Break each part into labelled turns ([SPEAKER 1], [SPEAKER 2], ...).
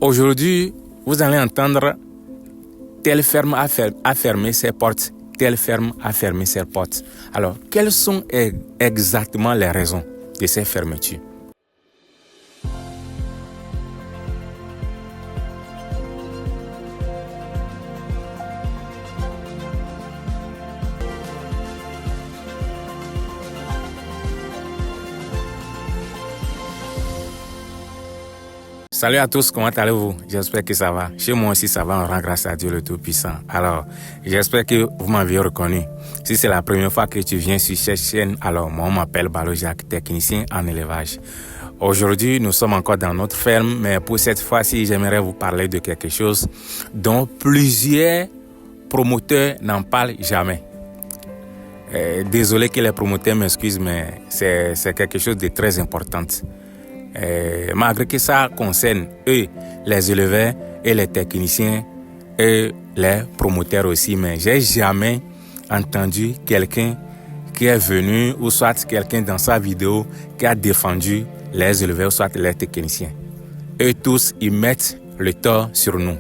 [SPEAKER 1] Aujourd'hui, vous allez entendre telle ferme a fermé ses portes, telle ferme a fermé ses portes. Alors, quelles sont exactement les raisons de ces fermetures? Salut à tous, comment allez-vous? J'espère que ça va. Chez moi aussi, ça va, on rend grâce à Dieu le Tout-Puissant. Alors, j'espère que vous m'avez reconnu. Si c'est la première fois que tu viens sur cette chaîne, alors moi, on m'appelle Balo Jacques, technicien en élevage. Aujourd'hui, nous sommes encore dans notre ferme, mais pour cette fois-ci, j'aimerais vous parler de quelque chose dont plusieurs promoteurs n'en parlent jamais. Désolé que les promoteurs m'excusent, mais c'est quelque chose de très important. Malgré que ça concerne eux, les éleveurs et les techniciens et les promoteurs aussi, mais j'ai jamais entendu quelqu'un qui est venu ou soit quelqu'un dans sa vidéo qui a défendu les éleveurs ou soit les techniciens. Eux tous, ils mettent le tort sur nous.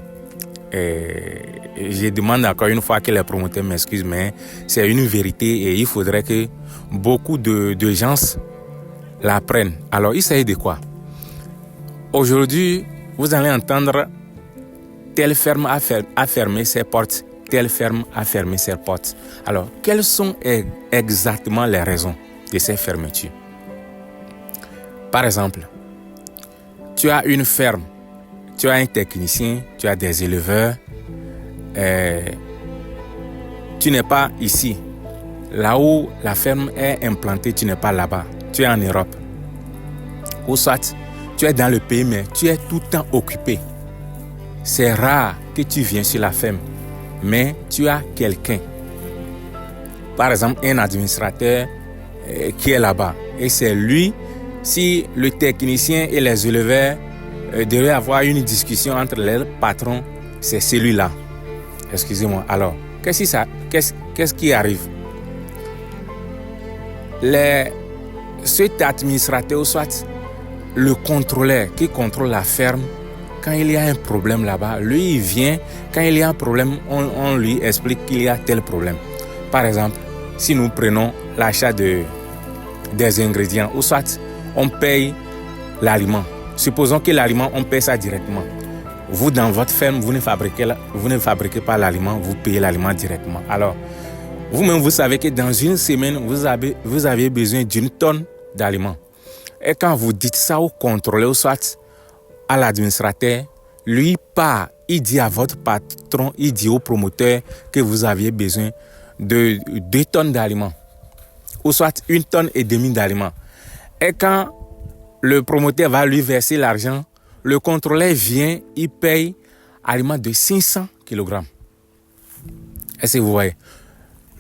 [SPEAKER 1] Je demande encore une fois que les promoteurs m'excusent, mais c'est une vérité et il faudrait que beaucoup de gens l'apprennent. Alors, il s'agit de quoi? Aujourd'hui, vous allez entendre telle ferme a fermé ses portes, telle ferme a fermé ses portes. Alors, quelles sont exactement les raisons de ces fermetures? Par exemple, tu as une ferme, tu as un technicien, tu as des éleveurs, tu n'es pas ici. Là où la ferme est implantée, tu n'es pas là-bas. Tu es en Europe. Ou soit, tu es dans le pays, mais tu es tout le temps occupé. C'est rare que tu viennes sur la ferme, mais tu as quelqu'un. Par exemple, un administrateur qui est là-bas. Et c'est lui, si le technicien et les éleveurs devaient avoir une discussion entre les patrons, c'est celui-là. Excusez-moi. Alors, qu'est-ce qui arrive? Cet administrateur, soit le contrôleur qui contrôle la ferme, quand il y a un problème là-bas, lui il vient, quand il y a un problème, on lui explique qu'il y a tel problème. Par exemple, si nous prenons l'achat des ingrédients, ou soit on paye l'aliment. Supposons que l'aliment, on paye ça directement. Vous, dans votre ferme, vous ne fabriquez pas l'aliment, vous payez l'aliment directement. Alors, vous-même, vous savez que dans une semaine, vous avez besoin d'une tonne d'aliments. Et quand vous dites ça au contrôleur, soit à l'administrateur, lui part, il dit à votre patron, il dit au promoteur que vous aviez besoin de 2 tonnes d'aliments, ou soit 1,5 tonne d'aliments. Et quand le promoteur va lui verser l'argent, le contrôleur vient, il paye aliments de 500 kg. Est-ce que vous voyez?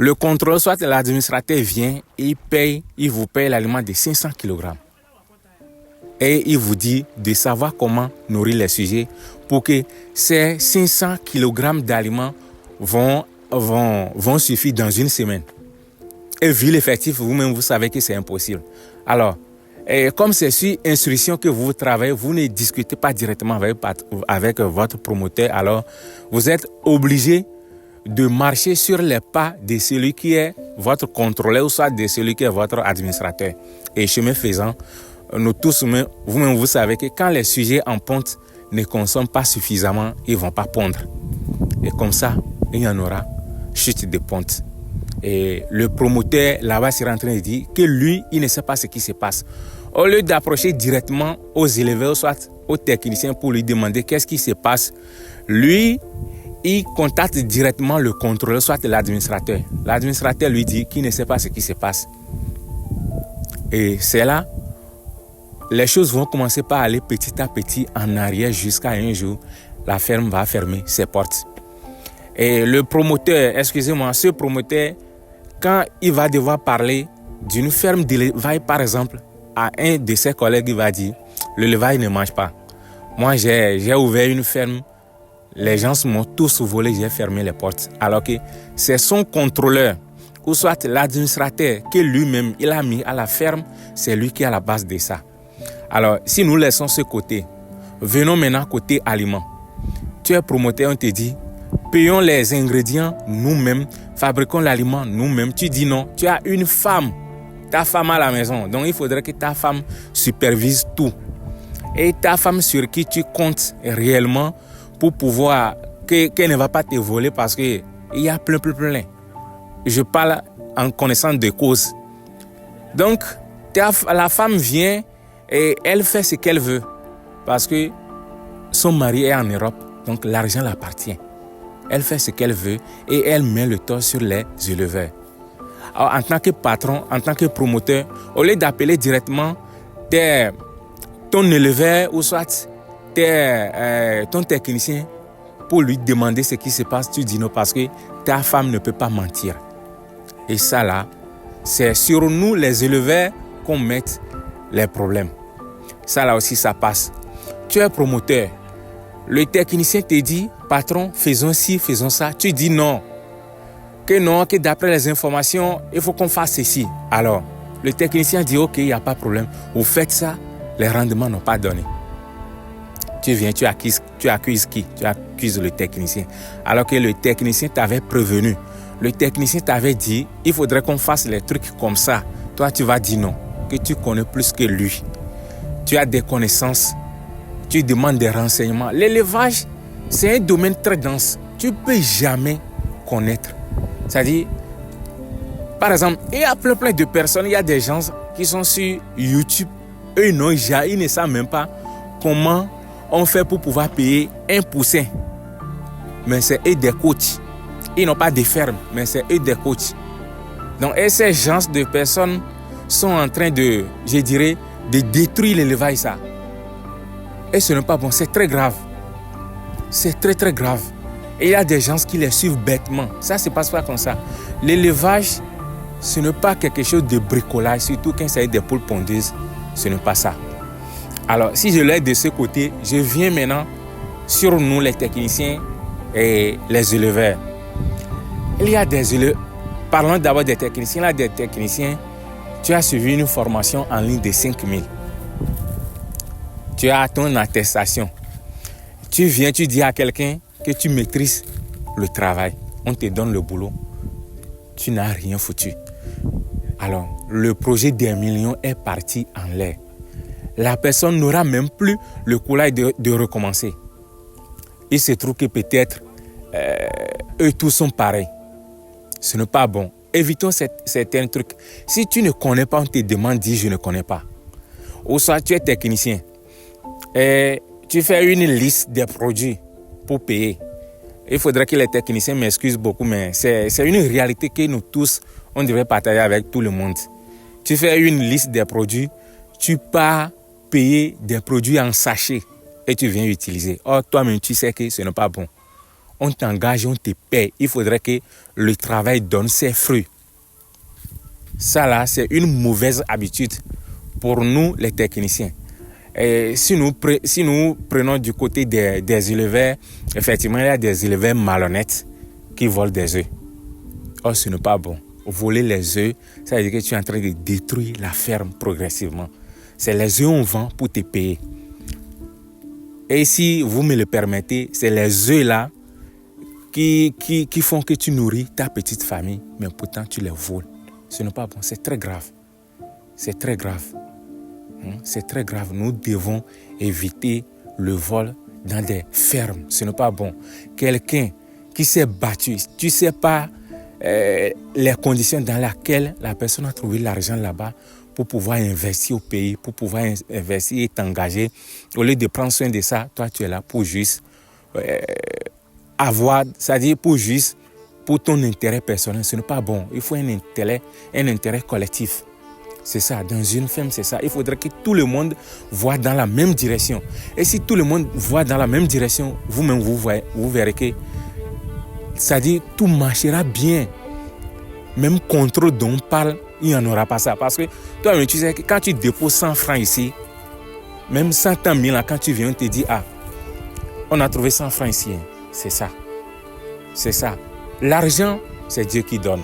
[SPEAKER 1] Le contrôleur, soit l'administrateur vient, il vous paye l'aliment de 500 kg. Et il vous dit de savoir comment nourrir les sujets pour que ces 500 kg d'aliments vont suffire dans une semaine. Et vu l'effectif, vous-même, vous savez que c'est impossible. Alors, comme c'est sur instruction que vous travaillez, vous ne discutez pas directement avec votre promoteur. Alors, vous êtes obligé de marcher sur les pas de celui qui est votre contrôleur ou soit de celui qui est votre administrateur. Et chemin faisant, nous tous, vous-même, vous savez que quand les sujets en ponte ne consomment pas suffisamment, ils ne vont pas pondre. Et comme ça, il y en aura chute de ponte. Et le promoteur là-bas sera en train de dire que lui, il ne sait pas ce qui se passe. Au lieu d'approcher directement aux éleveurs, soit aux techniciens pour lui demander qu'est-ce qui se passe, lui, il contacte directement le contrôleur, soit l'administrateur. L'administrateur lui dit qu'il ne sait pas ce qui se passe. Et c'est là, les choses vont commencer par aller petit à petit en arrière jusqu'à un jour, la ferme va fermer ses portes. Et le promoteur, ce promoteur, quand il va devoir parler d'une ferme d'élevage, par exemple, à un de ses collègues, il va dire, l'élevage ne mange pas. Moi, j'ai ouvert une ferme, les gens m'ont tous volé, j'ai fermé les portes. Alors que c'est son contrôleur, ou soit l'administrateur, que lui-même, il a mis à la ferme, c'est lui qui est à la base de ça. Alors, si nous laissons ce côté, venons maintenant côté aliments. Tu es promoteur, on te dit, payons les ingrédients nous-mêmes, fabriquons l'aliment nous-mêmes. Tu dis non, tu as une femme, ta femme à la maison. Donc il faudrait que ta femme supervise tout. Et ta femme sur qui tu comptes réellement pour pouvoir, qu'elle ne va pas te voler parce qu'il y a plein. Je parle en connaissance de cause. Donc, la femme vient et elle fait ce qu'elle veut parce que son mari est en Europe, donc l'argent l'appartient. Elle fait ce qu'elle veut et elle met le tort sur les éleveurs. Alors, en tant que patron, en tant que promoteur, au lieu d'appeler directement ton éleveur ou soit ton technicien pour lui demander ce qui se passe, tu dis non parce que ta femme ne peut pas mentir. Et ça là, c'est sur nous les éleveurs qu'on met les problèmes. Ça là aussi, ça passe. Tu es promoteur. Le technicien te dit, patron, faisons ci, faisons ça. Tu dis non. Que d'après les informations, il faut qu'on fasse ceci. Alors, le technicien dit, ok, il n'y a pas de problème. Vous faites ça, les rendements n'ont pas donné. Tu viens, tu accuses qui? Tu accuses le technicien. Alors que le technicien t'avait prévenu. Le technicien t'avait dit, il faudrait qu'on fasse les trucs comme ça. Toi, tu vas dire non, que tu connais plus que lui. Tu as des connaissances, tu demandes des renseignements. L'élevage, c'est un domaine très dense. Tu ne peux jamais connaître. C'est-à-dire, par exemple, il y a plein de personnes, il y a des gens qui sont sur YouTube. Eux, ils ne savent même pas comment on fait pour pouvoir payer un poussin. Mais c'est eux des coachs. Ils n'ont pas de ferme, mais c'est eux des coachs. Donc, et ces gens de personnes sont en train de, je dirais, de détruire l'élevage, ça. Et ce n'est pas bon, c'est très grave. C'est très grave. Et il y a des gens qui les suivent bêtement. Ça ne se passe pas comme ça. L'élevage, ce n'est pas quelque chose de bricolage, surtout quand il s'agit des poules pondeuses. Ce n'est pas ça. Alors, si je l'ai de ce côté, je viens maintenant sur nous, les techniciens et les éleveurs. Il y a des éleveurs. Parlons d'abord des techniciens. Là, des techniciens, tu as suivi une formation en ligne de 5 000. Tu as ton attestation. Tu viens, tu dis à quelqu'un que tu maîtrises le travail. On te donne le boulot. Tu n'as rien foutu. Alors, le projet des millions est parti en l'air. La personne n'aura même plus le courage de recommencer. Il se trouve que peut-être eux tous sont pareils. Ce n'est pas bon. Évitons certains trucs. Si tu ne connais pas, on te demande, dis je ne connais pas. Ou soit tu es technicien et tu fais une liste des produits pour payer. Il faudrait que les techniciens m'excusent beaucoup, mais c'est une réalité que nous tous, on devrait partager avec tout le monde. Tu fais une liste des produits, tu pars payer des produits en sachet et tu viens utiliser. Or, toi-même, tu sais que ce n'est pas bon. On t'engage, on te paye. Il faudrait que le travail donne ses fruits. Ça là, c'est une mauvaise habitude pour nous, les techniciens. Et si nous prenons du côté des éleveurs, effectivement, il y a des éleveurs malhonnêtes qui volent des œufs. Or, ce n'est pas bon. Voler les œufs, ça veut dire que tu es en train de détruire la ferme progressivement. C'est les œufs qu'on vend pour te payer. Et si vous me le permettez, c'est les œufs là qui font que tu nourris ta petite famille, mais pourtant tu les voles. Ce n'est pas bon, c'est très grave. C'est très grave. C'est très grave. Nous devons éviter le vol dans des fermes. Ce n'est pas bon. Quelqu'un qui s'est battu, tu ne sais pas les conditions dans lesquelles la personne a trouvé l'argent là-bas pour pouvoir investir au pays, pour pouvoir investir et t'engager. Au lieu de prendre soin de ça, toi tu es là pour juste avoir, c'est-à-dire pour ton intérêt personnel. Ce n'est pas bon. Il faut un intérêt collectif. C'est ça, dans une ferme, c'est ça. Il faudrait que tout le monde voit dans la même direction. Et si tout le monde voit dans la même direction, vous-même, vous verrez que, c'est-à-dire, tout marchera bien. Même contrôle dont on parle, il n'y en aura pas ça. Parce que toi, tu sais que quand tu déposes 100 francs ici, même 100 000, quand tu viens, on te dit, ah, on a trouvé 100 francs ici. C'est ça. C'est ça. L'argent, c'est Dieu qui donne.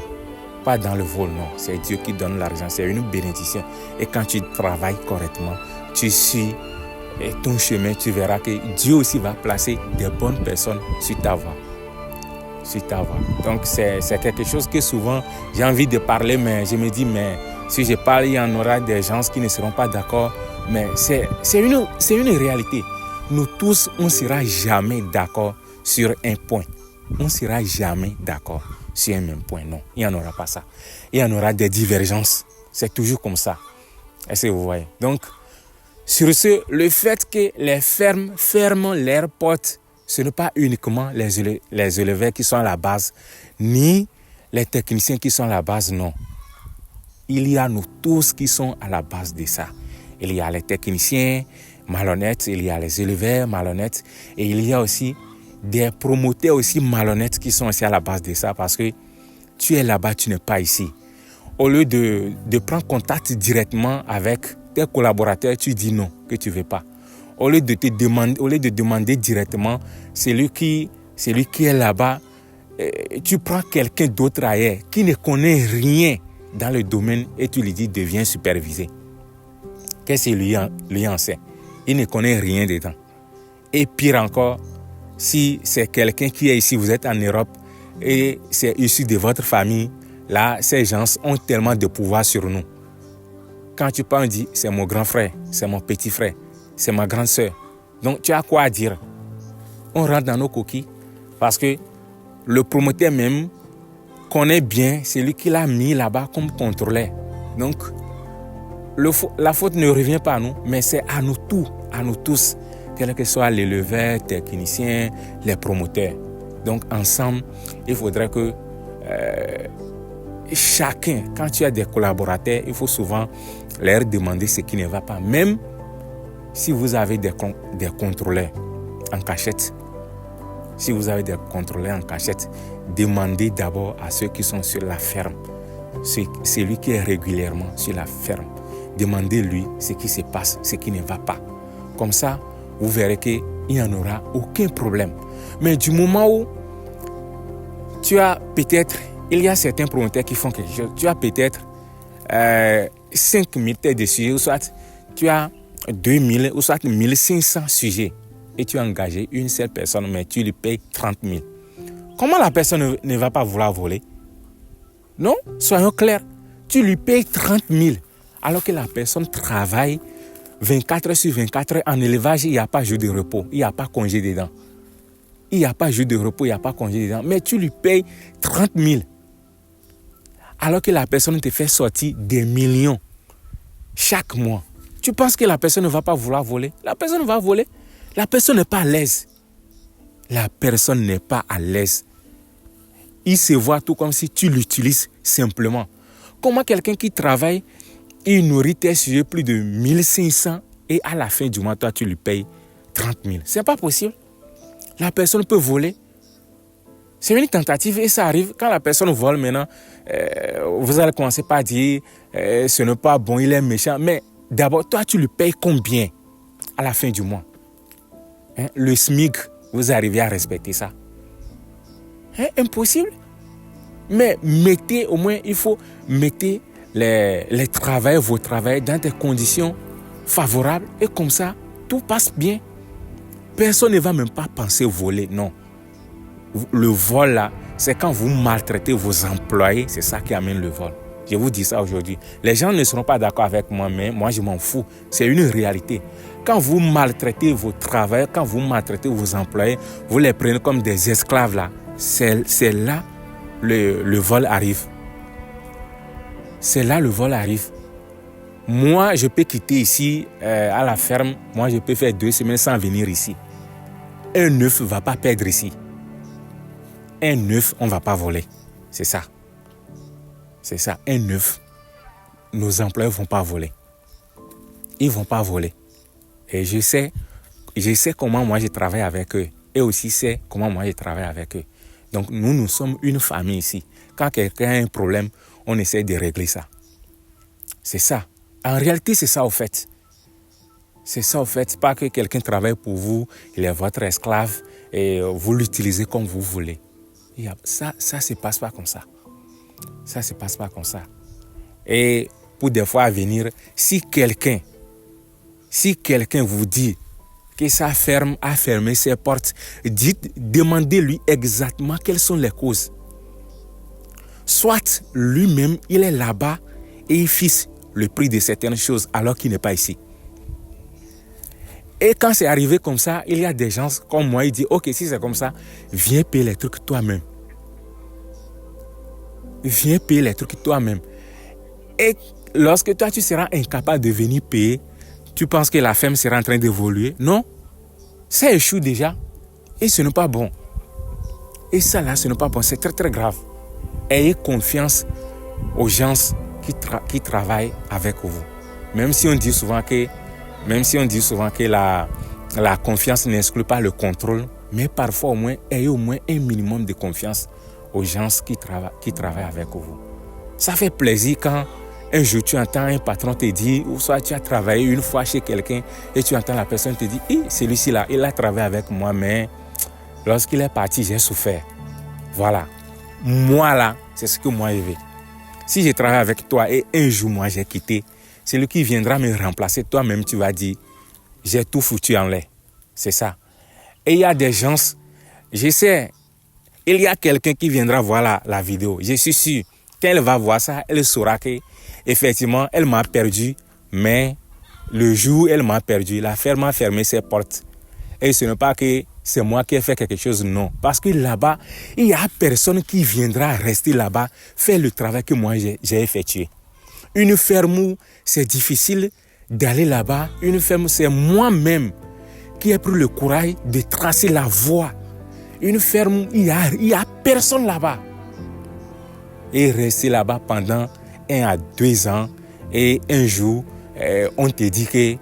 [SPEAKER 1] Pas dans le vol, non. C'est Dieu qui donne l'argent. C'est une bénédiction. Et quand tu travailles correctement, tu suis et ton chemin, tu verras que Dieu aussi va placer des bonnes personnes sur ta voie. Sur ta voie. Donc, c'est quelque chose que souvent, j'ai envie de parler, mais je me dis, mais si je parle, il y en aura des gens qui ne seront pas d'accord. Mais c'est une réalité. Nous tous, on ne sera jamais d'accord sur un point. On ne sera jamais d'accord sur un même point. Non, il n'y en aura pas ça. Il y en aura des divergences. C'est toujours comme ça. Est-ce que vous voyez? Donc, sur ce, le fait que les fermes ferment leurs portes, ce n'est pas uniquement les éleveurs qui sont à la base, ni les techniciens qui sont à la base, non. Il y a nous tous qui sont à la base de ça. Il y a les techniciens malhonnêtes, il y a les éleveurs malhonnêtes, et il y a aussi des promoteurs aussi malhonnêtes qui sont aussi à la base de ça, parce que tu es là-bas, tu n'es pas ici. Au lieu de prendre contact directement avec tes collaborateurs, tu dis non, que tu ne veux pas. Au lieu de demander directement, celui qui est là-bas, tu prends quelqu'un d'autre ailleurs qui ne connaît rien dans le domaine et tu lui dis deviens supervisé. Qu'est-ce que lui en sait? Il ne connaît rien dedans. Et pire encore, si c'est quelqu'un qui est ici, vous êtes en Europe et c'est issu de votre famille, là, ces gens ont tellement de pouvoir sur nous. Quand tu parles, on dit, c'est mon grand frère, c'est mon petit frère, c'est ma grande sœur. Donc, tu as quoi à dire? On rentre dans nos coquilles parce que le promoteur même connaît bien celui qui l'a mis là-bas comme contrôleur. Donc, la faute ne revient pas à nous, mais c'est à nous tous, quel que soit l'éleveur, technicien, les promoteurs. Donc, ensemble, il faudrait que chacun, quand tu as des collaborateurs, il faut souvent leur demander ce qui ne va pas. Même si vous avez des contrôleurs en cachette, demandez d'abord à ceux qui sont sur la ferme, celui qui est régulièrement sur la ferme. Demandez-lui ce qui se passe, ce qui ne va pas. Comme ça, vous verrez qu'il n'y en aura aucun problème. Mais du moment où tu as peut-être, il y a certains promoteurs qui font quelque chose, tu as peut-être 5 000 têtes de sujets, ou soit tu as 2 000, ou soit 1 500 sujets, et tu as engagé une seule personne, mais tu lui payes 30 000. Comment la personne ne va pas vouloir voler? Non, soyons clairs. Tu lui payes 30 000, alors que la personne travaille 24 heures sur 24 heures en élevage, il n'y a pas jour de repos, il n'y a pas congé dedans. Il n'y a pas jour de repos, il n'y a pas congé dedans. Mais tu lui payes 30 000. Alors que la personne te fait sortir des millions chaque mois. Tu penses que la personne ne va pas vouloir voler? La personne va voler. La personne n'est pas à l'aise. La personne n'est pas à l'aise. Il se voit tout comme si tu l'utilises simplement. Comment quelqu'un qui travaille, il nourrit tes sujets plus de 1 500 et à la fin du mois, toi, tu lui payes 30 000. C'est pas possible. La personne peut voler. C'est une tentative et ça arrive. Quand la personne vole maintenant, vous allez commencer par dire ce n'est pas bon, il est méchant. Mais d'abord, toi, tu lui payes combien à la fin du mois? Le SMIC, vous arrivez à respecter ça? Impossible. Mais mettez, au moins, il faut mettre les travailleurs, vos travailleurs dans des conditions favorables et comme ça, tout passe bien. Personne ne va même pas penser voler, non. Le vol là, c'est quand vous maltraitez vos employés, c'est ça qui amène le vol. Je vous dis ça aujourd'hui. Les gens ne seront pas d'accord avec moi, mais moi je m'en fous. C'est une réalité. Quand vous maltraitez vos travailleurs, quand vous maltraitez vos employés, vous les prenez comme des esclaves là. C'est là le vol arrive. C'est là le vol arrive. Moi, je peux quitter ici à la ferme. Moi, je peux faire 2 semaines sans venir ici. Un œuf ne va pas perdre ici. Un œuf, on ne va pas voler. C'est ça. C'est ça. Un œuf, nos employés ne vont pas voler. Ils ne vont pas voler. Et je sais comment moi je travaille avec eux. Et aussi c'est comment moi je travaille avec eux. Donc nous sommes une famille ici. Quand quelqu'un a un problème, on essaie de régler ça. C'est ça. En réalité, c'est ça au fait. C'est ça au fait. Pas que quelqu'un travaille pour vous, il est votre esclave et vous l'utilisez comme vous voulez. Ça ne se passe pas comme ça. Ça ne se passe pas comme ça. Et pour des fois à venir, si quelqu'un vous dit que sa ferme a fermé ses portes, demandez-lui exactement quelles sont les causes. Soit lui-même, il est là-bas et il fixe le prix de certaines choses alors qu'il n'est pas ici. Et quand c'est arrivé comme ça, il y a des gens comme moi, ils disent, ok, si c'est comme ça, viens payer les trucs toi-même. Viens payer les trucs toi-même. Et lorsque toi, tu seras incapable de venir payer, tu penses que la ferme sera en train d'évoluer? Non. Ça échoue déjà. Et ce n'est pas bon. Et ça là, ce n'est pas bon. C'est très très grave. Ayez confiance aux gens qui travaillent avec vous. Même si on dit souvent que la confiance n'exclut pas le contrôle, mais parfois au moins, ayez au moins un minimum de confiance aux gens qui travaillent avec vous. Ça fait plaisir quand un jour tu entends un patron te dire, ou soit tu as travaillé une fois chez quelqu'un et tu entends la personne te dire, celui-ci là, il a travaillé avec moi, mais lorsqu'il est parti, j'ai souffert. Voilà. Moi là, c'est ce que moi je veux. Si je travaille avec toi et un jour moi j'ai quitté, celui qui viendra me remplacer, toi-même tu vas dire, j'ai tout foutu en l'air. C'est ça. Et il y a des gens, je sais, il y a quelqu'un qui viendra voir la vidéo. Je suis sûr, quand elle va voir ça, elle saura que effectivement, elle m'a perdu, mais le jour où elle m'a perdu, la ferme a fermé ses portes. Et ce n'est pas que c'est moi qui ai fait quelque chose, non. Parce que là-bas, il n'y a personne qui viendra rester là-bas, faire le travail que moi j'ai effectué. Une ferme où c'est difficile d'aller là-bas, une ferme, c'est moi-même qui ai pris le courage de tracer la voie. Une ferme où il y a personne là-bas. Et rester là-bas pendant 1 à 2 ans, et un jour, on te dit qu'il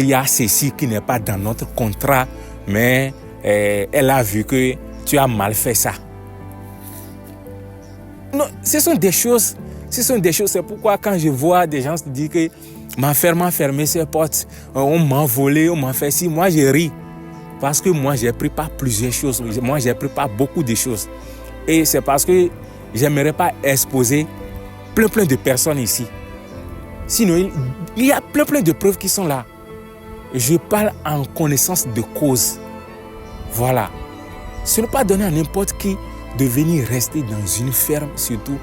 [SPEAKER 1] y a ceci qui n'est pas dans notre contrat, mais elle a vu que tu as mal fait ça. Non, ce sont des choses, c'est pourquoi quand je vois des gens se dire que ma ferme a fermé ses portes, on m'a volé, on m'a fait ci, moi je ris. Parce que moi j'ai pris pas plusieurs choses, moi j'ai pris pas beaucoup de choses. Et c'est parce que j'aimerais pas exposer plein de personnes ici. Sinon, il y a plein de preuves qui sont là. Je parle en connaissance de cause. Voilà. Ce n'est pas donné à n'importe qui de venir rester dans une ferme, surtout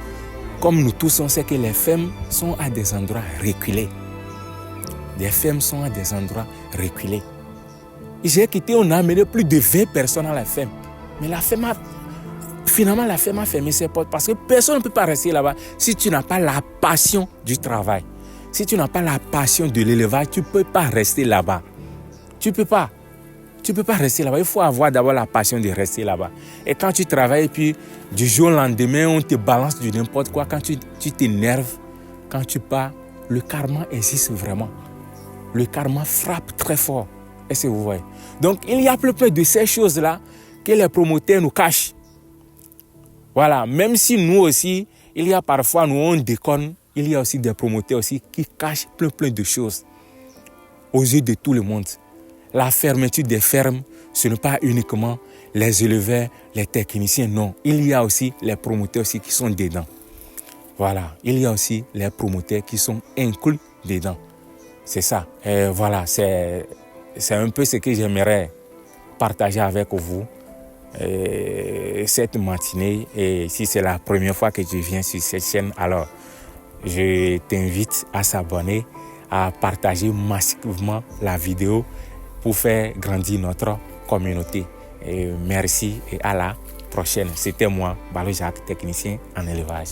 [SPEAKER 1] comme nous tous on sait que les fermes sont à des endroits reculés. Les fermes sont à des endroits reculés. J'ai quitté, on a amené plus de 20 personnes à la ferme. Mais finalement, la ferme a fermé ses portes parce que personne ne peut pas rester là-bas si tu n'as pas la passion du travail. Si tu n'as pas la passion de l'élevage, tu ne peux pas rester là-bas. Tu ne peux pas rester là-bas. Il faut avoir d'abord la passion de rester là-bas. Et quand tu travailles, puis du jour au lendemain, on te balance du n'importe quoi. Quand tu t'énerves, quand tu pars, le karma existe vraiment. Le karma frappe très fort. Est-ce que vous voyez? Donc, il y a plein de ces choses-là que les promoteurs nous cachent. Voilà, même si nous aussi, il y a parfois, nous on déconne, il y a aussi des promoteurs aussi qui cachent plein de choses aux yeux de tout le monde. La fermeture des fermes, ce n'est pas uniquement les éleveurs, les techniciens, non. Il y a aussi les promoteurs aussi qui sont dedans. Voilà, il y a aussi les promoteurs qui sont inclus dedans. C'est ça. Et voilà, c'est un peu ce que j'aimerais partager avec vous cette matinée. Et si c'est la première fois que je viens sur cette chaîne, alors je t'invite à s'abonner, à partager massivement la vidéo pour faire grandir notre communauté. Et merci et à la prochaine. C'était moi, Balo Jacques, technicien en élevage.